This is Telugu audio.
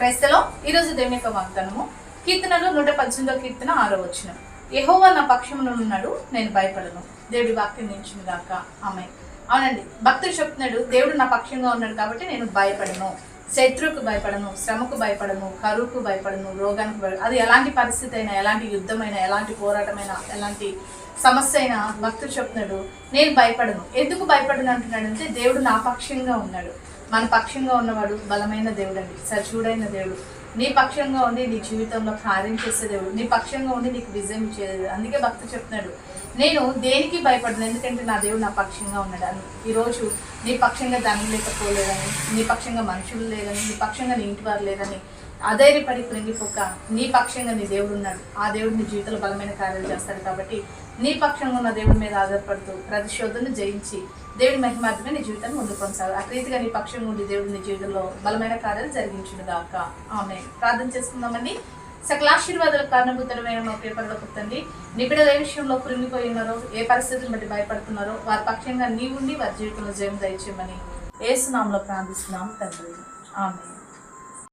క్రైస్తలో ఈరోజు దేవుని యొక్క వాగ్దానము కీర్తనలు 118 కీర్తన 6వ వచనం. యెహోవా నా పక్షమున ఉన్నాడు, నేను భయపడను. దేవుడి వాక్యం నిలిచిన గాక. ఆమేన్. అవునండి, భక్తుడు చెప్తున్నాడు, దేవుడు నా పక్షంగా ఉన్నాడు కాబట్టి నేను భయపడను. శత్రువుకు భయపడను, శ్రమకు భయపడను, కరువుకు భయపడను, రోగానికి భయపడను. అది ఎలాంటి పరిస్థితి అయినా, ఎలాంటి యుద్ధమైనా, ఎలాంటి పోరాటమైనా, ఎలాంటి సమస్య అయినా భక్తుడు చెప్తున్నాడు, నేను భయపడను. ఎందుకు భయపడను అంటున్నాడంటే దేవుడు నా పక్షంగా ఉన్నాడు. మన పక్షంగా ఉన్నవాడు బలమైన దేవుడు అండి, సజీవుడైన దేవుడు. నీ పక్షంగా ఉండి నీ జీవితంలో కార్యం చేసే దేవుడు, నీ పక్షంగా ఉండి నీకు విజయం ఇచ్చే దేవుడు. అందుకే భక్తుడు చెప్తున్నాడు, నేను దేనికి భయపడను, ఎందుకంటే నా దేవుడు నా పక్షంగా ఉన్నాడు అని. ఈరోజు నీ పక్షంగా ధనం లేకపోలేదని, నీ పక్షంగా మనుషులు లేదని, నీ పక్షంగా నీ ఇంటి వారు లేదని అధైర్యపడి కృంగిపోక నీ పక్షంగా నీ దేవుడు ఉన్నాడు. ఆ దేవుడు నీ జీవితంలో బలమైన కార్యాలు చేస్తాడు. కాబట్టి నీ పక్షంగా ఉన్న దేవుడి మీద ఆధారపడుతూ ప్రతి శోధనను జయించి దేవుడి మహిమార్థమే నీ జీవితాన్ని ముందుకు కొనసాగు. అట్రీతిగా నీ పక్షంగా ఉండి దేవుడు నీ జీవితంలో బలమైన కార్యాలు జరిగించును గాక. ఆమేన్. ప్రార్థన చేసుకుందామండి. సకల ఆశీర్వాదాలకు కారణభూతుడమైన మా ప్రియ పరలోకపు తండ్రి, నీ బిడ్డలు ఏ విషయంలో కృంగిపోయి ఉన్నారో, ఏ పరిస్థితిని బట్టి భయపడుతున్నారో వారి పక్షంగా నీ ఉండి వారి జీవితంలో జయం దయచేయమని యేసు నామములో ప్రార్థిస్తున్నాం తండ్రి. ఆమేన్.